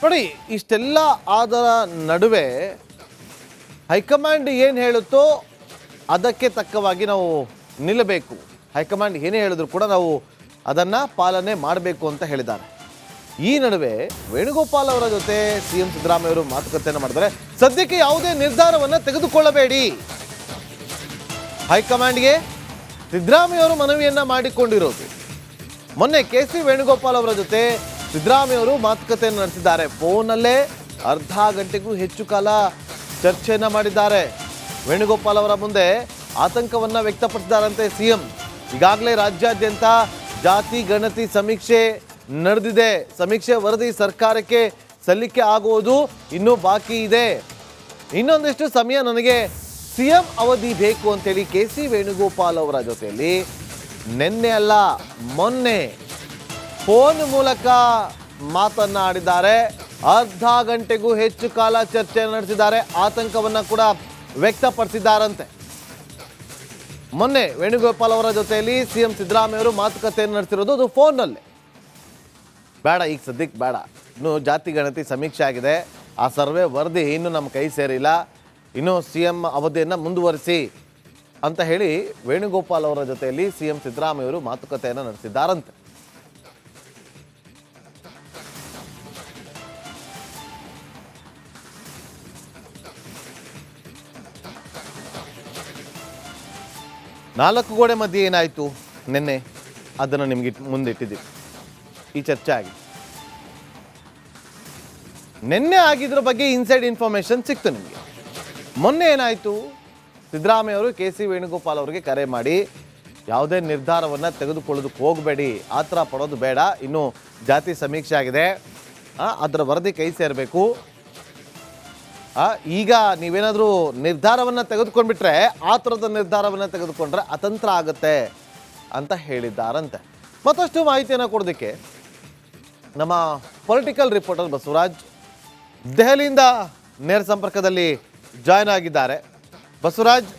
ನೋಡಿ, ಇಷ್ಟೆಲ್ಲ ಆದರ ನಡುವೆ ಹೈಕಮಾಂಡ್ ಏನು ಹೇಳುತ್ತೋ ಅದಕ್ಕೆ ತಕ್ಕವಾಗಿ ನಾವು ನಿಲ್ಲಬೇಕು. ಹೈಕಮಾಂಡ್ ಏನೇ ಹೇಳಿದ್ರು ಕೂಡ ನಾವು ಅದನ್ನು ಪಾಲನೆ ಮಾಡಬೇಕು ಅಂತ ಹೇಳಿದ್ದಾರೆ. ಈ ನಡುವೆ ವೇಣುಗೋಪಾಲ್ ಅವರ ಜೊತೆ ಸಿಎಂ ಸಿದ್ದರಾಮಯ್ಯ ಅವರು ಮಾತುಕತೆಯನ್ನು ಮಾಡಿದ್ದಾರೆ. ಸದ್ಯಕ್ಕೆ ಯಾವುದೇ ನಿರ್ಧಾರವನ್ನು ತೆಗೆದುಕೊಳ್ಳಬೇಡಿ. ಹೈಕಮಾಂಡ್ಗೆ ಸಿದ್ದರಾಮಯ್ಯ ಅವರು ಮನವಿಯನ್ನ ಮಾಡಿಕೊಂಡಿರೋದು. ಮೊನ್ನೆ ಕೆ.ಸಿ. ವೇಣುಗೋಪಾಲ್ ಅವರ ಜೊತೆ ಸಿದ್ದರಾಮಯ್ಯ ಅವರು ಮಾತುಕತೆಯನ್ನು ನಡೆಸಿದ್ದಾರೆ. ಫೋನಲ್ಲೇ ಅರ್ಧ ಗಂಟೆಗೂ ಹೆಚ್ಚು ಕಾಲ ಚರ್ಚೆಯನ್ನ ಮಾಡಿದ್ದಾರೆ. ವೇಣುಗೋಪಾಲ್ ಅವರ ಮುಂದೆ ಆತಂಕವನ್ನ ವ್ಯಕ್ತಪಡಿಸಿದ್ದಾರಂತೆ ಸಿಎಂ. ಈಗಾಗಲೇ ರಾಜ್ಯಾದ್ಯಂತ ಜಾತಿ ಗಣತಿ ಸಮೀಕ್ಷೆ ನಡೆದಿದೆ. ಸಮೀಕ್ಷೆ ವರದಿ ಸರ್ಕಾರಕ್ಕೆ ಸಲ್ಲಿಕೆ ಆಗುವುದು ಇನ್ನೂ ಬಾಕಿ ಇದೆ. ಇನ್ನೊಂದಿಷ್ಟು ಸಮಯ ನನಗೆ ಸಿಎಂ ಅವಧಿ ಬೇಕು ಅಂತೇಳಿ ಕೆ.ಸಿ. ವೇಣುಗೋಪಾಲ್ ಅವರ ಜೊತೆಯಲ್ಲಿ ನಿನ್ನೆ ಅಲ್ಲ ಮೊನ್ನೆ ಫೋನ್ ಮೂಲಕ ಮಾತನಾಡಿದ್ದಾರೆ. ಅರ್ಧ ಗಂಟೆಗೂ ಹೆಚ್ಚು ಕಾಲ ಚರ್ಚೆ ನಡೆಸಿದ್ದಾರೆ. ಆತಂಕವನ್ನ ಕೂಡ ವ್ಯಕ್ತಪಡಿಸಿದ್ದಾರಂತೆ. ಮೊನ್ನೆ ವೇಣುಗೋಪಾಲ್ ಅವರ ಜೊತೆಯಲ್ಲಿ ಸಿಎಂ ಸಿದ್ದರಾಮಯ್ಯ ಅವರು ಮಾತುಕತೆಯನ್ನು ನಡೆಸಿರೋದು ಅದು ಫೋನ್ನಲ್ಲೇ. ಬೇಡ, ಈಗ ಸದ್ಯಕ್ಕೆ ಬೇಡ, ಇನ್ನು ಜಾತಿ ಗಣತಿ ಸಮೀಕ್ಷೆ ಆಗಿದೆ, ಆ ಸರ್ವೆ ವರದಿ ಇನ್ನೂ ನಮ್ಮ ಕೈ ಸೇರಿಲ್ಲ, ಇನ್ನು ಸಿಎಂ ಅವಧಿಯನ್ನು ಮುಂದುವರಿಸಿ ಅಂತ ಹೇಳಿ ವೇಣುಗೋಪಾಲ್ ಅವರ ಜೊತೆಯಲ್ಲಿ ಸಿಎಂ ಸಿದ್ದರಾಮಯ್ಯ ಅವರು ಮಾತುಕತೆಯನ್ನು ನಡೆಸಿದ್ದಾರಂತೆ. ನಾಲ್ಕು ಗೋಡೆ ಮಧ್ಯೆ ಏನಾಯಿತು ನಿನ್ನೆ ಅದನ್ನು ನಿಮಗೆ ಮುಂದಿಟ್ಟಿದ್ದೀವಿ. ಈ ಚರ್ಚೆ ಆಗಿದೆ. ನಿನ್ನೆ ಆಗಿದ್ರ ಬಗ್ಗೆ ಇನ್ಸೈಡ್ ಇನ್ಫಾರ್ಮೇಶನ್ ಸಿಕ್ತು ನಿಮಗೆ. ಮೊನ್ನೆ ಏನಾಯಿತು, ಸಿದ್ದರಾಮಯ್ಯ ಅವರು ಕೆ.ಸಿ. ವೇಣುಗೋಪಾಲ್ ಅವರಿಗೆ ಕರೆ ಮಾಡಿ ಯಾವುದೇ ನಿರ್ಧಾರವನ್ನು ತೆಗೆದುಕೊಳ್ಳೋದಕ್ಕೆ ಹೋಗಬೇಡಿ, ಆ ಥರ ಪಡೋದು ಬೇಡ, ಇನ್ನು ಜಾತಿ ಸಮೀಕ್ಷೆ ಆಗಿದೆ, ಅದರ ವರದಿ ಕೈ ಸೇರಬೇಕು, ಈಗ ನೀವೇನಾದರೂ ನಿರ್ಧಾರವನ್ನು ತೆಗೆದುಕೊಂಡ್ಬಿಟ್ರೆ ಆ ಥರದ ನಿರ್ಧಾರವನ್ನು ತೆಗೆದುಕೊಂಡ್ರೆ ಅತಂತ್ರ ಆಗುತ್ತೆ ಅಂತ ಹೇಳಿದ್ದಾರಂತೆ. ಮತ್ತಷ್ಟು ಮಾಹಿತಿಯನ್ನು ಕೊಡೋದಕ್ಕೆ ನಮ್ಮ ಪೊಲಿಟಿಕಲ್ ರಿಪೋರ್ಟರ್ ಬಸವರಾಜ್ ದೆಹಲಿಯಿಂದ ನೇರ ಸಂಪರ್ಕದಲ್ಲಿ ಜಾಯ್ನ್ ಆಗಿದ್ದಾರೆ. ಬಸವರಾಜ್,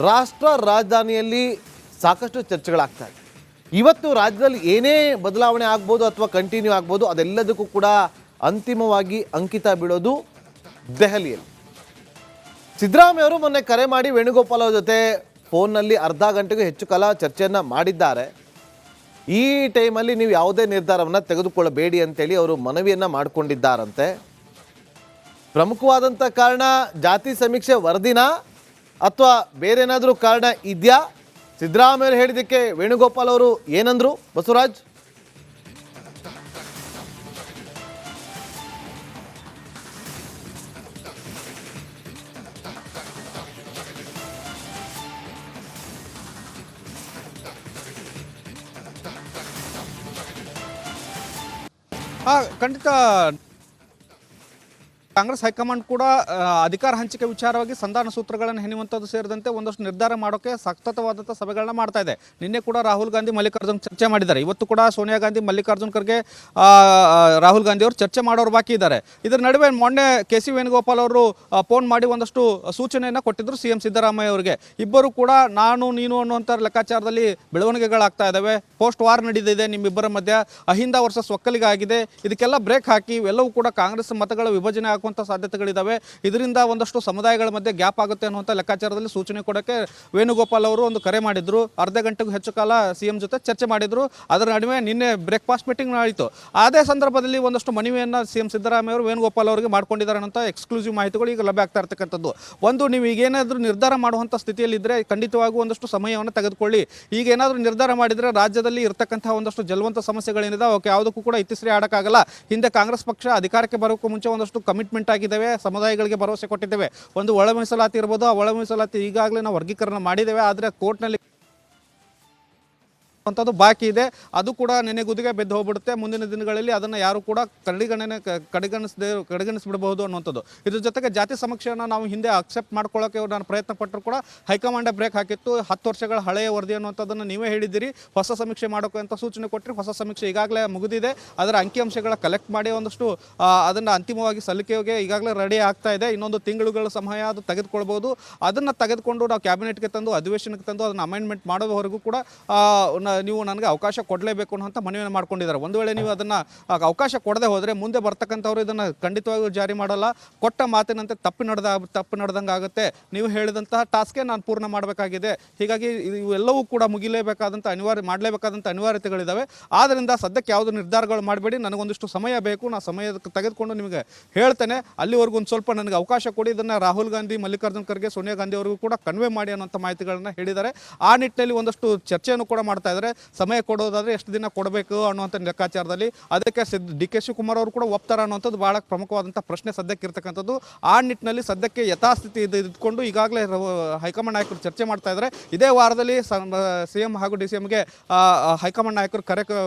ರಾಷ್ಟ್ರ ರಾಜಧಾನಿಯಲ್ಲಿ ಸಾಕಷ್ಟು ಚರ್ಚೆಗಳಾಗ್ತಾ ಇದೆ. ಇವತ್ತು ರಾಜ್ಯದಲ್ಲಿ ಏನೇ ಬದಲಾವಣೆ ಆಗ್ಬೋದು ಅಥವಾ ಕಂಟಿನ್ಯೂ ಆಗ್ಬೋದು, ಅದೆಲ್ಲದಕ್ಕೂ ಕೂಡ ಅಂತಿಮವಾಗಿ ಅಂಕಿತ ಬೀಳೋದು ದೆಹಲಿಯಲ್ಲಿ. ಸಿದ್ದರಾಮಯ್ಯ ಅವರು ಮೊನ್ನೆ ಕರೆ ಮಾಡಿ ವೇಣುಗೋಪಾಲ್ ಅವರ ಜೊತೆ ಫೋನ್ನಲ್ಲಿ ಅರ್ಧ ಗಂಟೆಗೂ ಹೆಚ್ಚು ಕಾಲ ಚರ್ಚೆಯನ್ನು ಮಾಡಿದ್ದಾರೆ. ಈ ಟೈಮಲ್ಲಿ ನೀವು ಯಾವುದೇ ನಿರ್ಧಾರವನ್ನು ತೆಗೆದುಕೊಳ್ಳಬೇಡಿ ಅಂತೇಳಿ ಅವರು ಮನವಿಯನ್ನು ಮಾಡಿಕೊಂಡಿದ್ದಾರಂತೆ. ಪ್ರಮುಖವಾದಂಥ ಕಾರಣ ಜಾತಿ ಸಮೀಕ್ಷೆ ವರದಿನ ಅಥವಾ ಬೇರೆ ಏನಾದರೂ ಕಾರಣ ಇದೆಯಾ? ಸಿದ್ದರಾಮಯ್ಯ ಹೇಳಿದ್ದಕ್ಕೆ ವೇಣುಗೋಪಾಲ್ ಅವರು ಏನಂದ್ರು ಬಸವರಾಜ್? ಖಂಡಿತ ಕಾಂಗ್ರೆಸ್ ಹೈಕಮಾಂಡ್ ಕೂಡ ಅಧಿಕಾರ ಹಂಚಿಕೆ ವಿಚಾರವಾಗಿ ಸಂಧಾನ ಸೂತ್ರಗಳನ್ನು ಹೆಣೆಯುವಂಥದ್ದು ಸೇರಿದಂತೆ ಒಂದಷ್ಟು ನಿರ್ಧಾರ ಮಾಡೋಕ್ಕೆ ಸತತವಾದಂಥ ಸಭೆಗಳನ್ನ ಮಾಡ್ತಾ ಇದೆ. ನಿನ್ನೆ ಕೂಡ ರಾಹುಲ್ ಗಾಂಧಿ ಮಲ್ಲಿಕಾರ್ಜುನ್ ಚರ್ಚೆ ಮಾಡಿದ್ದಾರೆ. ಇವತ್ತು ಕೂಡ ಸೋನಿಯಾ ಗಾಂಧಿ ಮಲ್ಲಿಕಾರ್ಜುನ್ ಖರ್ಗೆ ರಾಹುಲ್ ಗಾಂಧಿ ಅವರು ಚರ್ಚೆ ಮಾಡೋರು ಬಾಕಿ ಇದ್ದಾರೆ. ಇದರ ನಡುವೆ ಮೊನ್ನೆ ಕೆ.ಸಿ. ವೇಣುಗೋಪಾಲ್ ಅವರು ಫೋನ್ ಮಾಡಿ ಒಂದಷ್ಟು ಸೂಚನೆಯನ್ನು ಕೊಟ್ಟಿದ್ದರು ಸಿಎಂ ಸಿದ್ದರಾಮಯ್ಯ ಅವರಿಗೆ. ಇಬ್ಬರು ಕೂಡ ನಾನು ನೀನು ಅನ್ನುವಂಥ ಲೆಕ್ಕಾಚಾರದಲ್ಲಿ ಬೆಳವಣಿಗೆಗಳಾಗ್ತಾ ಇದ್ದಾವೆ. ಪೋಸ್ಟ್ ವಾರ್ ನಡೆದಿದೆ ನಿಮ್ಮಿಬ್ಬರ ಮಧ್ಯೆ, ಅಹಿಂದ ವರ್ಸಸ್ ಒಕ್ಕಲಿಗ ಆಗಿದೆ. ಇದಕ್ಕೆಲ್ಲ ಬ್ರೇಕ್ ಹಾಕಿ ಇವೆಲ್ಲವೂ ಕೂಡ ಕಾಂಗ್ರೆಸ್ ಮತಗಳ ವಿಭಜನೆ ಆಗುವಂಥ ಸಾಧ್ಯತೆಗಳಿದ್ದಾವೆ. ಇದರಿಂದ ಒಂದಷ್ಟು ಸಮುದಾಯಗಳ ಮಧ್ಯೆ ಗ್ಯಾಪ್ ಆಗುತ್ತೆ ಅನ್ನುವಂಥ ಲೆಕ್ಕಾಚಾರದಲ್ಲಿ ಸೂಚನೆ ಕೊಡೋಕ್ಕೆ ವೇಣುಗೋಪಾಲ್ ಅವರು ಒಂದು ಕರೆ ಮಾಡಿದ್ರು. ಅರ್ಧ ಗಂಟೆಗೂ ಹೆಚ್ಚು ಕಾಲ ಸಿಎಂ ಜೊತೆ ಚರ್ಚೆ ಮಾಡಿದ್ರು. ಅದರ ನಡುವೆ ನಿನ್ನೆ ಬ್ರೇಕ್ಫಾಸ್ಟ್ ಮೀಟಿಂಗ್ ಆಯಿತು. ಅದೇ ಸಂದರ್ಭದಲ್ಲಿ ಒಂದಷ್ಟು ಮನವಿಯನ್ನು ಸಿಎಂ ಸಿದ್ದರಾಮಯ್ಯ ಅವರು ವೇಣುಗೋಪಾಲ್ ಅವರಿಗೆ ಮಾಡ್ಕೊಂಡಿದ್ದಾರೆ ಅಂತ ಎಕ್ಸ್ಕ್ಲೂಸಿವ್ ಮಾಹಿತಿಗಳು ಈಗ ಲಭ್ಯ ಆಗ್ತಾ ಇರ್ತಕ್ಕಂಥದ್ದು. ಒಂದು, ನೀವು ಈಗೇನಾದರೂ ನಿರ್ಧಾರ ಮಾಡುವಂಥ ಸ್ಥಿತಿಯಲ್ಲಿದ್ದರೆ ಖಂಡಿತವಾಗೂ ಒಂದಷ್ಟು ಸಮಯವನ್ನು ತೆಗೆದುಕೊಳ್ಳಿ. ಈಗ ಏನಾದರೂ ನಿರ್ಧಾರ ಮಾಡಿದರೆ ರಾಜ್ಯದಲ್ಲಿ ಇರತಕ್ಕಂತಹ ಒಂದಷ್ಟು ಜಲವಂತ ಸಮಸ್ಯೆಗಳೇನಿದೆ ಅವಕ್ಕೆ ಯಾವುದಕ್ಕೂ ಕೂಡ ಇತಿಶ್ರೀ ಆಡೋಕ್ಕಾಗಲ್ಲ. ಹಿಂದೆ ಕಾಂಗ್ರೆಸ್ ಪಕ್ಷ ಅಧಿಕಾರಕ್ಕೆ ಬರೋಕ್ಕೂ ಮುಂಚೆ ಒಂದಷ್ಟು ಕಮಿಟ್ಮೆಂಟ್ ಆಗಿದ್ದೇವೆ, ಸಮುದಾಯಗಳಿಗೆ ಭರವಸೆ ಕೊಟ್ಟಿದ್ದೇವೆ. ಒಂದು ಒಳ ಮೀಸಲಾತಿ ಇರ್ಬೋದು, ಆ ಒಳ ಮೀಸಲಾತಿ ಈಗಾಗಲೇ ನಾವು ವರ್ಗೀಕರಣ ಮಾಡಿದ್ದೇವೆ. ಆದರೆ ಕೋರ್ಟ್ನಲ್ಲಿ ಅಂತದ್ದು ಬಾಕಿ ಇದೆ. ಅದು ಕೂಡ ನೆನೆಗುದಿಗೆ ಬೆದ್ದು ಹೋಗ್ಬಿಡುತ್ತೆ. ಮುಂದಿನ ದಿನಗಳಲ್ಲಿ ಅದನ್ನು ಯಾರು ಕೂಡ ಕಡೆಗಣಿಸ್ಬಿಡಬಹುದು ಅನ್ನುವಂಥದ್ದು. ಇದ್ರ ಜೊತೆಗೆ ಜಾತಿ ಸಮೀಕ್ಷೆಯನ್ನು ನಾವು ಹಿಂದೆ ಅಕ್ಸೆಪ್ಟ್ ಮಾಡ್ಕೊಳ್ಳೋಕೆ ನಾನು ಪ್ರಯತ್ನ ಪಟ್ಟರು ಕೂಡ ಹೈಕಮಾಂಡ್ ಬ್ರೇಕ್ ಹಾಕಿತ್ತು. 10 ವರ್ಷಗಳ ಹಳೆಯ ವರದಿ ಅನ್ನುವಂಥದ್ದನ್ನು ನೀವೇ ಹೇಳಿದ್ದೀರಿ. ಹೊಸ ಸಮೀಕ್ಷೆ ಮಾಡೋಕೆ ಅಂತ ಸೂಚನೆ ಕೊಟ್ಟರೆ ಹೊಸ ಸಮೀಕ್ಷೆ ಈಗಾಗಲೇ ಮುಗಿದಿದೆ. ಅದರ ಅಂಕಿಅಂಶಗಳ ಕಲೆಕ್ಟ್ ಮಾಡಿ ಒಂದಷ್ಟು ಅದನ್ನು ಅಂತಿಮವಾಗಿ ಸಲ್ಲಿಕೆಗೆ ಈಗಾಗಲೇ ರೆಡಿ ಆಗ್ತಾ ಇದೆ. ಇನ್ನೊಂದು ತಿಂಗಳುಗಳ ಸಮಯ ಅದು ತೆಗೆದುಕೊಳ್ಬೋದು. ಅದನ್ನು ತೆಗೆದುಕೊಂಡು ನಾವು ಕ್ಯಾಬಿನೆಟ್ಗೆ ತಂದು ಅಧಿವೇಶನಕ್ಕೆ ತಂದು ಅದನ್ನು ಅಮೆಂಡ್ಮೆಂಟ್ ಮಾಡೋವರೆಗೂ ಕೂಡ ನೀವು ನನಗೆ ಅವಕಾಶ ಕೊಡಲೇಬೇಕು ಅನ್ನೋಂಥ ಮನವಿಯನ್ನು ಮಾಡ್ಕೊಂಡಿದ್ದಾರೆ. ಒಂದು ವೇಳೆ ನೀವು ಅದನ್ನು ಅವಕಾಶ ಕೊಡದೆ ಹೋದರೆ ಮುಂದೆ ಬರ್ತಕ್ಕಂಥವ್ರು ಇದನ್ನು ಖಂಡಿತವಾಗಿಯೂ ಜಾರಿ ಮಾಡಲ್ಲ. ಕೊಟ್ಟ ಮಾತಿನಂತೆ ತಪ್ಪು ನಡೆದಂಗೆ ಆಗುತ್ತೆ. ನೀವು ಹೇಳಿದಂತಹ ಟಾಸ್ಕೇ ನಾನು ಪೂರ್ಣ ಮಾಡಬೇಕಾಗಿದೆ. ಹೀಗಾಗಿ ಇವೆಲ್ಲವೂ ಕೂಡ ಮಾಡಲೇಬೇಕಾದಂಥ ಅನಿವಾರ್ಯತೆಗಳಿದ್ದಾವೆ. ಆದ್ದರಿಂದ ಸದ್ಯಕ್ಕೆ ಯಾವುದೇ ನಿರ್ಧಾರಗಳು ಮಾಡಬೇಡಿ, ನನಗೊಂದಿಷ್ಟು ಸಮಯ ಬೇಕು, ನಾನು ಸಮಯ ತೆಗೆದುಕೊಂಡು ನಿಮಗೆ ಹೇಳ್ತೇನೆ. ಅಲ್ಲಿವರೆಗೂ ಒಂದು ಸ್ವಲ್ಪ ನನಗೆ ಅವಕಾಶ ಕೊಡಿ. ಇದನ್ನು ರಾಹುಲ್ ಗಾಂಧಿ, ಮಲ್ಲಿಕಾರ್ಜುನ್ ಖರ್ಗೆ, ಸೋನಿಯಾ ಗಾಂಧಿ ಅವರಿಗೂ ಕೂಡ ಕನ್ವೆ ಮಾಡಿ ಅನ್ನೋಂಥ ಮಾಹಿತಿಗಳನ್ನ ಹೇಳಿದ್ದಾರೆ. ಆ ನಿಟ್ಟಿನಲ್ಲಿ ಒಂದಷ್ಟು ಚರ್ಚೆಯನ್ನು ಕೂಡ ಮಾಡ್ತಾ ಇದ್ದಾರೆ. ಸಮಯ ಕೊಡೋದಾದರೆ ಎಷ್ಟು ದಿನ ಕೊಡಬೇಕು ಅನ್ನುವಂಥ ಲೆಕ್ಕಾಚಾರದಲ್ಲಿ ಅದಕ್ಕೆ ಡಿ ಕೆ ಶಿವಕುಮಾರ್ ಅವರು ಕೂಡ ಒಪ್ತಾರ ಅನ್ನುವಂಥದ್ದು ಬಹಳ ಪ್ರಮುಖವಾದಂಥ ಪ್ರಶ್ನೆ ಸದ್ಯಕ್ಕೆ ಇರ್ತಕ್ಕಂಥದ್ದು. ಆ ನಿಟ್ಟಿನಲ್ಲಿ ಸದ್ಯಕ್ಕೆ ಯಥಾಸ್ಥಿತಿ ಇದ್ಕೊಂಡು ಈಗಾಗಲೇ ಹೈಕಮಾಂಡ್ ನಾಯಕರು ಚರ್ಚೆ ಮಾಡ್ತಾ ಇದ್ದಾರೆ. ಇದೇ ವಾರದಲ್ಲಿ CM ಹಾಗೂ DCMಗೆ ಹೈಕಮಾಂಡ್ ನಾಯಕರು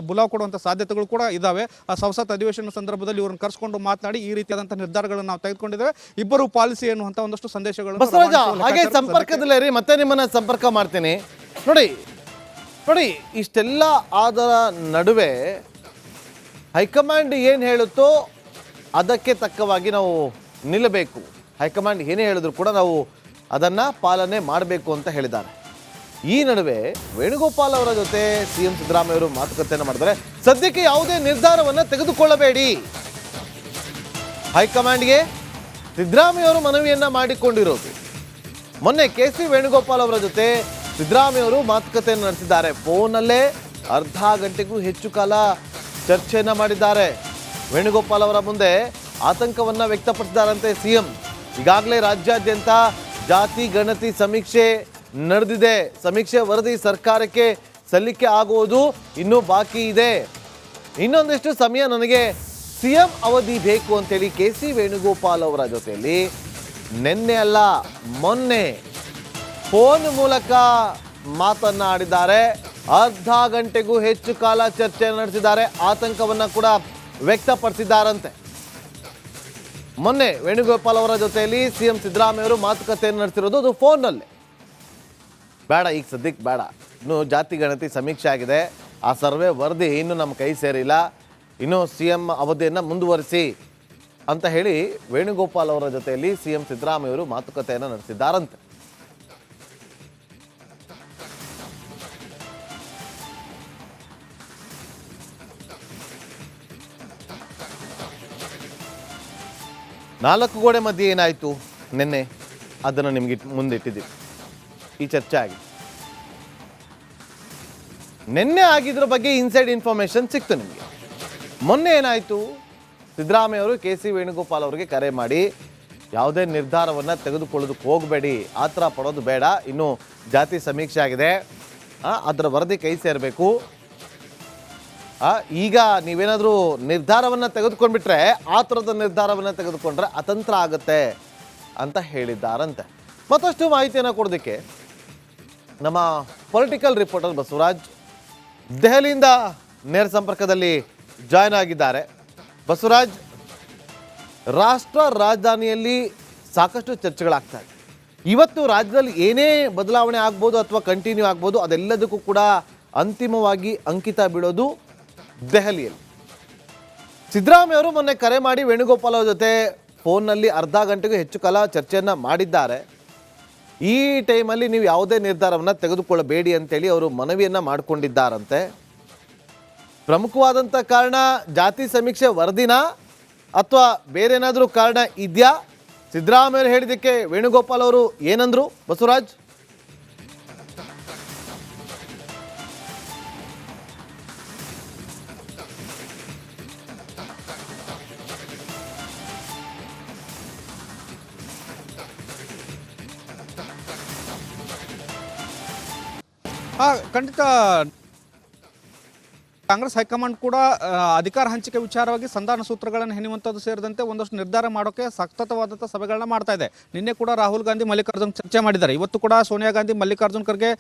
ಬುಲಾವ್ ಕೊಡುವಂಥ ಸಾಧ್ಯತೆಗಳು ಕೂಡ ಇದ್ದಾವೆ. ಸಂಸತ್ ಅಧಿವೇಶನ ಸಂದರ್ಭದಲ್ಲಿ ಇವ್ರನ್ನ ಕರೆಸ್ಕೊಂಡು ಮಾತನಾಡಿ ಈ ರೀತಿಯಾದಂಥ ನಿರ್ಧಾರಗಳನ್ನು ನಾವು ತೆಗೆದುಕೊಂಡಿದ್ದೇವೆ, ಇಬ್ಬರು ಪಾಲಿಸಿ ಎನ್ನುವಂಥ ಒಂದಷ್ಟು ಸಂದೇಶಗಳು. ಬಸವರಾಜ, ಹಾಗೆ ಸಂಪರ್ಕದಲ್ಲೇ ರೀ, ಮತ್ತೆ ನಿಮ್ಮನ್ನ ಸಂಪರ್ಕ ಮಾಡ್ತೀನಿ. ನೋಡಿ ಇಷ್ಟೆಲ್ಲ ಆದರ ನಡುವೆ ಹೈಕಮಾಂಡ್ ಏನು ಹೇಳುತ್ತೋ ಅದಕ್ಕೆ ತಕ್ಕವಾಗಿ ನಾವು ನಿಲ್ಲಬೇಕು. ಹೈಕಮಾಂಡ್ ಏನೇ ಹೇಳಿದ್ರು ಕೂಡ ನಾವು ಅದನ್ನು ಪಾಲನೆ ಮಾಡಬೇಕು ಅಂತ ಹೇಳಿದ್ದಾರೆ. ಈ ನಡುವೆ ವೇಣುಗೋಪಾಲ್ ಅವರ ಜೊತೆ CM ಸಿದ್ದರಾಮಯ್ಯ ಅವರು ಮಾತುಕತೆಯನ್ನು ಮಾಡಿದರೆ, ಸದ್ಯಕ್ಕೆ ಯಾವುದೇ ನಿರ್ಧಾರವನ್ನು ತೆಗೆದುಕೊಳ್ಳಬೇಡಿ. ಹೈಕಮಾಂಡ್ಗೆ ಸಿದ್ದರಾಮಯ್ಯ ಅವರು ಮನವಿಯನ್ನ ಮಾಡಿಕೊಂಡಿರೋದು. ಮೊನ್ನೆ KC ವೇಣುಗೋಪಾಲ್ ಅವರ ಜೊತೆ ಸಿದ್ದರಾಮಯ್ಯ ಅವರು ಮಾತುಕತೆಯನ್ನು ನಡೆಸಿದ್ದಾರೆ. ಫೋನಲ್ಲೇ ಅರ್ಧ ಗಂಟೆಗೂ ಹೆಚ್ಚು ಕಾಲ ಚರ್ಚೆಯನ್ನು ಮಾಡಿದ್ದಾರೆ. ವೇಣುಗೋಪಾಲ್ ಅವರ ಮುಂದೆ ಆತಂಕವನ್ನು ವ್ಯಕ್ತಪಡಿಸಿದ್ದಾರಂತೆ CM. ಈಗಾಗಲೇ ರಾಜ್ಯಾದ್ಯಂತ ಜಾತಿ ಗಣತಿ ಸಮೀಕ್ಷೆ ನಡೆದಿದೆ. ಸಮೀಕ್ಷೆ ವರದಿ ಸರ್ಕಾರಕ್ಕೆ ಸಲ್ಲಿಕೆ ಆಗುವುದು ಇನ್ನೂ ಬಾಕಿ ಇದೆ. ಇನ್ನೊಂದಿಷ್ಟು ಸಮಯ ನನಗೆ CM ಅವಧಿ ಬೇಕು ಅಂತೇಳಿ KC ವೇಣುಗೋಪಾಲ್ ಅವರ ಜೊತೆಯಲ್ಲಿ ನಿನ್ನೆ ಅಲ್ಲ ಮೊನ್ನೆ ಫೋನ್ ಮೂಲಕ ಮಾತನಾಡಿದ್ದಾರೆ. ಅರ್ಧ ಗಂಟೆಗೂ ಹೆಚ್ಚು ಕಾಲ ಚರ್ಚೆ ನಡೆಸಿದ್ದಾರೆ. ಆತಂಕವನ್ನು ಕೂಡ ವ್ಯಕ್ತಪಡಿಸಿದ್ದಾರಂತೆ. ಮೊನ್ನೆ ವೇಣುಗೋಪಾಲ್ ಅವರ ಜೊತೆಯಲ್ಲಿ CM ಸಿದ್ದರಾಮಯ್ಯ ಅವರು ಮಾತುಕತೆಯನ್ನು ನಡೆಸಿರೋದು ಅದು ಫೋನ್ನಲ್ಲಿ. ಬೇಡ, ಈಗ ಸದ್ಯಕ್ಕೆ ಬೇಡ, ಇನ್ನು ಜಾತಿ ಗಣತಿ ಸಮೀಕ್ಷೆ ಆಗಿದೆ, ಆ ಸರ್ವೆ ವರದಿ ಇನ್ನೂ ನಮ್ಮ ಕೈ ಸೇರಿಲ್ಲ, ಇನ್ನು CM ಅವಧಿಯನ್ನು ಮುಂದುವರಿಸಿ ಅಂತ ಹೇಳಿ ವೇಣುಗೋಪಾಲ್ ಅವರ ಜೊತೆಯಲ್ಲಿ CM ಸಿದ್ದರಾಮಯ್ಯ ಅವರು ಮಾತುಕತೆಯನ್ನು ನಡೆಸಿದ್ದಾರಂತೆ. ನಾಲ್ಕು ಗೋಡೆ ಮಧ್ಯೆ ಏನಾಯಿತು ನಿನ್ನೆ ಅದನ್ನು ನಿಮಗೆ ಮುಂದಿಟ್ಟಿದ್ದೀವಿ. ಈ ಚರ್ಚೆ ಆಗಿದೆ. ನಿನ್ನೆ ಆಗಿದ್ರ ಬಗ್ಗೆ ಇನ್ಸೈಡ್ ಇನ್ಫಾರ್ಮೇಶನ್ ಸಿಕ್ತು ನಿಮಗೆ. ಮೊನ್ನೆ ಏನಾಯಿತು, ಸಿದ್ದರಾಮಯ್ಯ ಅವರು KC ವೇಣುಗೋಪಾಲ್ ಅವರಿಗೆ ಕರೆ ಮಾಡಿ ಯಾವುದೇ ನಿರ್ಧಾರವನ್ನು ತೆಗೆದುಕೊಳ್ಳೋದಕ್ಕೆ ಹೋಗಬೇಡಿ, ಆ ಥರ ಪಡೋದು ಬೇಡ, ಇನ್ನು ಜಾತಿ ಸಮೀಕ್ಷೆ ಆಗಿದೆ, ಅದರ ವರದಿ ಕೈ ಸೇರಬೇಕು, ಈಗ ನೀವೇನಾದರೂ ನಿರ್ಧಾರವನ್ನು ತೆಗೆದುಕೊಂಡ್ಬಿಟ್ರೆ, ಆ ಥರದ ನಿರ್ಧಾರವನ್ನು ತೆಗೆದುಕೊಂಡ್ರೆ ಅತಂತ್ರ ಆಗುತ್ತೆ ಅಂತ ಹೇಳಿದ್ದಾರಂತೆ. ಮತ್ತಷ್ಟು ಮಾಹಿತಿಯನ್ನು ಕೊಡೋದಕ್ಕೆ ನಮ್ಮ ಪೊಲಿಟಿಕಲ್ ರಿಪೋರ್ಟರ್ ಬಸವರಾಜ್ ದೆಹಲಿಯಿಂದ ನೇರ ಸಂಪರ್ಕದಲ್ಲಿ ಜಾಯ್ನ್ ಆಗಿದ್ದಾರೆ. ಬಸವರಾಜ್, ರಾಷ್ಟ್ರ ರಾಜಧಾನಿಯಲ್ಲಿ ಸಾಕಷ್ಟು ಚರ್ಚೆಗಳಾಗ್ತಾ ಇದೆ. ಇವತ್ತು ರಾಜ್ಯದಲ್ಲಿ ಏನೇ ಬದಲಾವಣೆ ಆಗ್ಬೋದು ಅಥವಾ ಕಂಟಿನ್ಯೂ ಆಗ್ಬೋದು, ಅದೆಲ್ಲದಕ್ಕೂ ಕೂಡ ಅಂತಿಮವಾಗಿ ಅಂಕಿತ ಬೀಳೋದು ದೆಹಲಿಯಲ್ಲಿ. ಸಿದ್ದರಾಮಯ್ಯ ಅವರು ಮೊನ್ನೆ ಕರೆ ಮಾಡಿ ವೇಣುಗೋಪಾಲ್ ಅವರ ಜೊತೆ ಫೋನ್ನಲ್ಲಿ ಅರ್ಧ ಗಂಟೆಗೂ ಹೆಚ್ಚು ಕಾಲ ಚರ್ಚೆಯನ್ನು ಮಾಡಿದ್ದಾರೆ. ಈ ಟೈಮಲ್ಲಿ ನೀವು ಯಾವುದೇ ನಿರ್ಧಾರವನ್ನು ತೆಗೆದುಕೊಳ್ಳಬೇಡಿ ಅಂತೇಳಿ ಅವರು ಮನವಿಯನ್ನು ಮಾಡಿಕೊಂಡಿದ್ದಾರಂತೆ. ಪ್ರಮುಖವಾದಂಥ ಕಾರಣ ಜಾತಿ ಸಮೀಕ್ಷೆ ವರದಿನ ಅಥವಾ ಬೇರೆ ಏನಾದರೂ ಕಾರಣ ಇದೆಯಾ? ಸಿದ್ದರಾಮಯ್ಯ ಹೇಳಿದ್ದಕ್ಕೆ ವೇಣುಗೋಪಾಲ್ ಅವರು ಏನಂದ್ರು ಬಸವರಾಜ್? ಖಂಡಿತ ಕಾಂಗ್ರೆಸ್ ಹೈಕಮಾಂಡ್ ಕೂಡ ಅಧಿಕಾರ ಹಂಚಿಕೆ ವಿಚಾರವಾಗಿ ಸಂಧಾನ ಸೂತ್ರಗಳನ್ನು ಹೆಣುವಂಥದ್ದು ಸೇರಿದಂತೆ ಒಂದಷ್ಟು ನಿರ್ಧಾರ ಮಾಡೋಕ್ಕೆ ಸತತವಾದಂಥ ಸಭೆಗಳನ್ನ ಮಾಡ್ತಾ ಇದೆ. ನಿನ್ನೆ ಕೂಡ ರಾಹುಲ್ ಗಾಂಧಿ ಮಲ್ಲಿಕಾರ್ಜುನ್ ಚರ್ಚೆ ಮಾಡಿದ್ದಾರೆ. ಇವತ್ತು ಕೂಡ ಸೋನಿಯಾ ಗಾಂಧಿ, ಮಲ್ಲಿಕಾರ್ಜುನ್ ಖರ್ಗೆ,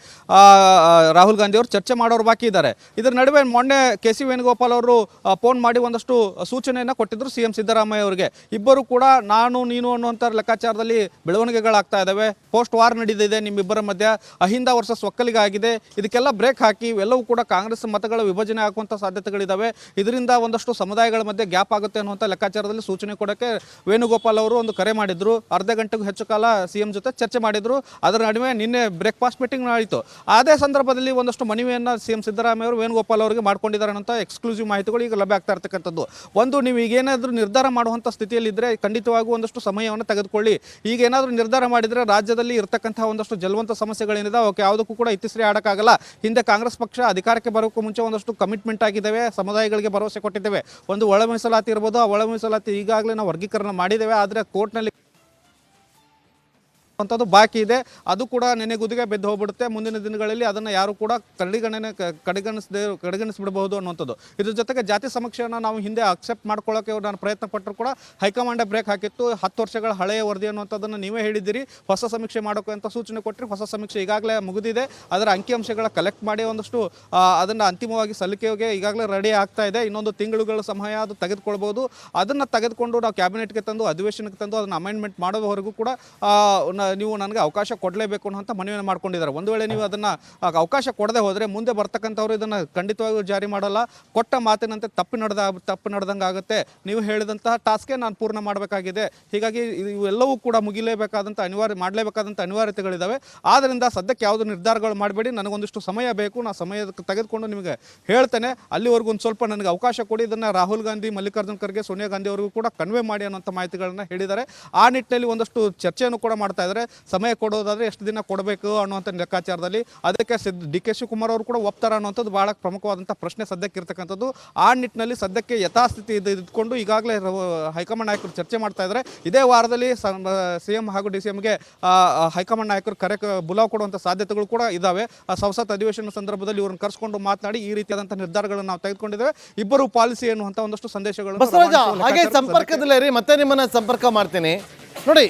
ರಾಹುಲ್ ಗಾಂಧಿ ಅವರು ಚರ್ಚೆ ಮಾಡೋರು ಬಾಕಿ ಇದ್ದಾರೆ. ಇದರ ನಡುವೆ ಮೊನ್ನೆ KC ವೇಣುಗೋಪಾಲ್ ಅವರು ಫೋನ್ ಮಾಡಿ ಒಂದಷ್ಟು ಸೂಚನೆಯನ್ನು ಕೊಟ್ಟಿದ್ದರು CM ಸಿದ್ದರಾಮಯ್ಯ ಅವರಿಗೆ. ಇಬ್ಬರು ಕೂಡ ನಾನು ನೀನು ಅನ್ನುವಂಥ ಲೆಕ್ಕಾಚಾರದಲ್ಲಿ ಬೆಳವಣಿಗೆಗಳಾಗ್ತಾ ಇದ್ದಾವೆ. ಪೋಸ್ಟ್ ವಾರ್ ನಡೆದಿದೆ ನಿಮ್ಮಿಬ್ಬರ ಮಧ್ಯೆ, ಅಹಿಂದ ವರ್ಸಸ್ ಒಕ್ಕಲಿಗ ಆಗಿದೆ. ಇದಕ್ಕೆಲ್ಲ ಬ್ರೇಕ್ ಹಾಕಿ ಇವೆಲ್ಲವೂ ಕೂಡ ಕಾಂಗ್ರೆಸ್ ಮತಗಳ ವಿಭಜನೆ ಹಾಕುವಂಥ ಸಾಧ್ಯತೆಗಳಿದ್ದಾವೆ. ಇದರಿಂದ ಒಂದಷ್ಟು ಸಮುದಾಯಗಳ ಮಧ್ಯೆ ಗ್ಯಾಪ್ ಆಗುತ್ತೆ ಅನ್ನುವಂಥ ಲೆಕ್ಕಾಚಾರದಲ್ಲಿ ಸೂಚನೆ ಕೊಡೋಕ್ಕೆ ವೇಣುಗೋಪಾಲ್ ಅವರು ಒಂದು ಕರೆ ಮಾಡಿದ್ರು. ಅರ್ಧ ಗಂಟೆಗೂ ಹೆಚ್ಚು ಕಾಲ ಸಿಎಂ ಜೊತೆ ಚರ್ಚೆ ಮಾಡಿದ್ರು. ಅದರ ನಡುವೆ ನಿನ್ನೆ ಬ್ರೇಕ್ಫಾಸ್ಟ್ ಮೀಟಿಂಗ್ ಆಯಿತು. ಅದೇ ಸಂದರ್ಭದಲ್ಲಿ ಒಂದಷ್ಟು ಮನವಿಯನ್ನು ಸಿಎಂ ಸಿದ್ದರಾಮಯ್ಯ ಅವರು ವೇಣುಗೋಪಾಲ್ ಅವರಿಗೆ ಮಾಡ್ಕೊಂಡಿದ್ದಾರೆ ಅಂತ ಎಕ್ಸ್ಕ್ಲೂಸಿವ್ ಮಾಹಿತಿಗಳು ಈಗ ಲಭ್ಯ ಆಗ್ತಾ ಇರ್ತಕ್ಕಂಥದ್ದು. ಒಂದು, ನೀವು ಈಗೇನಾದರೂ ನಿರ್ಧಾರ ಮಾಡುವಂಥ ಸ್ಥಿತಿಯಲ್ಲಿದ್ದರೆ ಖಂಡಿತವಾಗೂ ಒಂದಷ್ಟು ಸಮಯವನ್ನು ತೆಗೆದುಕೊಳ್ಳಿ. ಈಗ ಏನಾದರೂ ನಿರ್ಧಾರ ಮಾಡಿದರೆ ರಾಜ್ಯದಲ್ಲಿ ಇರತಕ್ಕಂತಹ ಒಂದಷ್ಟು ಜಲವಂತ ಸಮಸ್ಯೆಗಳೇನಿದೆ ಅವಕ್ಕೆ ಯಾವುದಕ್ಕೂ ಕೂಡ ಇತಿಶ್ರೀ ಆಡೋಕ್ಕಾಗಲ್ಲ. ಹಿಂದೆ ಕಾಂಗ್ರೆಸ್ ಪಕ್ಷ ಅಧಿಕಾರಕ್ಕೆ ಬರೋಕ್ಕೂ ಮುಂಚೆ ಒಂದಷ್ಟು ಕಮಿಟ್ಮೆಂಟ್ ಆಗಿದ್ದೇವೆ, ಸಮುದಾಯಗಳಿಗೆ ಭರವಸೆ ಕೊಟ್ಟಿದ್ದೇವೆ. ಒಂದು ಒಳ ಮೀಸಲಾತಿ ಇರ್ಬೋದು, ಆ ಒಳ ಮೀಸಲಾತಿ ಈಗಾಗಲೇ ನಾವು ವರ್ಗೀಕರಣ ಮಾಡಿದ್ದೇವೆ. ಆದರೆ ಕೋರ್ಟ್ನಲ್ಲಿ ಅಂತದ್ದು ಬಾಕಿ ಇದೆ. ಅದು ಕೂಡ ನೆನೆಗುದಿಗೆ ಬೆದ್ದು ಹೋಗ್ಬಿಡುತ್ತೆ. ಮುಂದಿನ ದಿನಗಳಲ್ಲಿ ಅದನ್ನು ಯಾರು ಕೂಡ ಕಡೆಗಣಿಸ್ಬಿಡಬಹುದು ಅನ್ನುವಂಥದ್ದು. ಇದ್ರ ಜೊತೆಗೆ ಜಾತಿ ಸಮೀಕ್ಷೆಯನ್ನು ನಾವು ಹಿಂದೆ ಅಕ್ಸೆಪ್ಟ್ ಮಾಡ್ಕೊಳ್ಳೋಕೆ ನಾನು ಪ್ರಯತ್ನ ಪಟ್ಟರು ಕೂಡ ಹೈಕಮಾಂಡ್ ಬ್ರೇಕ್ ಹಾಕಿತ್ತು. 10 ವರ್ಷಗಳ ಹಳೆಯ ವರದಿ ಅನ್ನುವಂಥದ್ದನ್ನು ನೀವೇ ಹೇಳಿದ್ದೀರಿ. ಹೊಸ ಸಮೀಕ್ಷೆ ಮಾಡೋಕೆ ಅಂತ ಸೂಚನೆ ಕೊಟ್ಟರೆ ಹೊಸ ಸಮೀಕ್ಷೆ ಈಗಾಗಲೇ ಮುಗಿದಿದೆ. ಅದರ ಅಂಕಿಅಂಶಗಳ ಕಲೆಕ್ಟ್ ಮಾಡಿ ಒಂದಷ್ಟು ಅದನ್ನು ಅಂತಿಮವಾಗಿ ಸಲ್ಲಿಕೆಗೆ ಈಗಾಗಲೇ ರೆಡಿ ಆಗ್ತಾ ಇದೆ. ಇನ್ನೊಂದು ತಿಂಗಳುಗಳ ಸಮಯ ಅದು ತೆಗೆದುಕೊಳ್ಬೋದು. ಅದನ್ನು ತೆಗೆದುಕೊಂಡು ನಾವು ಕ್ಯಾಬಿನೆಟ್ಗೆ ತಂದು ಅಧಿವೇಶನಕ್ಕೆ ತಂದು ಅದನ್ನು ಅಮೆಂಡ್ಮೆಂಟ್ ಮಾಡೋವರೆಗೂ ಕೂಡ ನೀವು ನನಗೆ ಅವಕಾಶ ಕೊಡಲೇಬೇಕು ಅನ್ನೋಂಥ ಮನವಿಯನ್ನು ಮಾಡ್ಕೊಂಡಿದ್ದಾರೆ. ಒಂದು ವೇಳೆ ನೀವು ಅದನ್ನು ಅವಕಾಶ ಕೊಡದೆ ಹೋದರೆ ಮುಂದೆ ಬರ್ತಕ್ಕಂಥವ್ರು ಇದನ್ನು ಖಂಡಿತವಾಗಿಯೂ ಜಾರಿ ಮಾಡಲ್ಲ. ಕೊಟ್ಟ ಮಾತಿನಂತೆ ತಪ್ಪು ನಡೆದಂಗೆ ಆಗುತ್ತೆ. ನೀವು ಹೇಳಿದಂತಹ ಟಾಸ್ಕೇ ನಾನು ಪೂರ್ಣ ಮಾಡಬೇಕಾಗಿದೆ. ಹೀಗಾಗಿ ಇವೆಲ್ಲವೂ ಕೂಡ ಮಾಡಲೇಬೇಕಾದಂಥ ಅನಿವಾರ್ಯತೆಗಳಿದ್ದಾವೆ. ಆದ್ದರಿಂದ ಸದ್ಯಕ್ಕೆ ಯಾವುದೇ ನಿರ್ಧಾರಗಳು ಮಾಡಬೇಡಿ, ನನಗೊಂದಿಷ್ಟು ಸಮಯ ಬೇಕು, ನಾನು ಸಮಯ ತೆಗೆದುಕೊಂಡು ನಿಮಗೆ ಹೇಳ್ತೇನೆ. ಅಲ್ಲಿವರೆಗೂ ಒಂದು ಸ್ವಲ್ಪ ನನಗೆ ಅವಕಾಶ ಕೊಡಿ. ಇದನ್ನು ರಾಹುಲ್ ಗಾಂಧಿ, ಮಲ್ಲಿಕಾರ್ಜುನ್ ಖರ್ಗೆ, ಸೋನಿಯಾ ಗಾಂಧಿ ಅವರಿಗೂ ಕೂಡ ಕನ್ವೆ ಮಾಡಿ ಅನ್ನೋಂಥ ಮಾಹಿತಿಗಳನ್ನ ಹೇಳಿದ್ದಾರೆ. ಆ ನಿಟ್ಟಿನಲ್ಲಿ ಒಂದಷ್ಟು ಚರ್ಚೆಯನ್ನು ಕೂಡ ಮಾಡ್ತಾ ಇದ್ದಾರೆ. ಸಮಯ ಕೊಡೋದಾದ್ರೆ ಎಷ್ಟು ದಿನ ಕೊಡಬೇಕು ಅನ್ನುವಂಥ ಲೆಕ್ಕಾಚಾರದಲ್ಲಿ ಅದಕ್ಕೆ DK ಶಿವಕುಮಾರ್ ಅವರು ಕೂಡ ಒಪ್ತಾರ ಅನ್ನುವಂಥದ್ದು ಬಹಳ ಪ್ರಮುಖವಾದಂಥ ಪ್ರಶ್ನೆ ಸದ್ಯಕ್ಕೆ ಇರ್ತಕ್ಕಂಥದ್ದು. ಆ ನಿಟ್ಟಿನಲ್ಲಿ ಸದ್ಯಕ್ಕೆ ಯಥಾಸ್ಥಿತಿ ಇದ್ಕೊಂಡು ಈಗಾಗಲೇ ಹೈಕಮಾಂಡ್ ನಾಯಕರು ಚರ್ಚೆ ಮಾಡ್ತಾ ಇದ್ದಾರೆ. ಇದೇ ವಾರದಲ್ಲಿ CM ಹಾಗೂ DCMಗೆ ಹೈಕಮಾಂಡ್ ನಾಯಕರು ಬುಲಾವ್ ಕೊಡುವಂಥ ಸಾಧ್ಯತೆಗಳು ಕೂಡ ಇದ್ದಾವೆ. ಸಂಸತ್ ಅಧಿವೇಶನ ಸಂದರ್ಭದಲ್ಲಿ ಇವ್ರನ್ನ ಕರೆಸ್ಕೊಂಡು ಮಾತನಾಡಿ ಈ ರೀತಿಯಾದಂಥ ನಿರ್ಧಾರಗಳನ್ನು ನಾವು ತೆಗೆದುಕೊಂಡಿದ್ದೇವೆ, ಇಬ್ಬರು ಪಾಲಿಸಿ ಎನ್ನುವಂಥ ಒಂದಷ್ಟು ಸಂದೇಶಗಳು. ಬಸವರಾಜ, ಹಾಗೆ ಸಂಪರ್ಕದಲ್ಲೇ ರೀ, ಮತ್ತೆ ನಿಮ್ಮನ್ನ ಸಂಪರ್ಕ ಮಾಡ್ತೀನಿ ನೋಡಿ.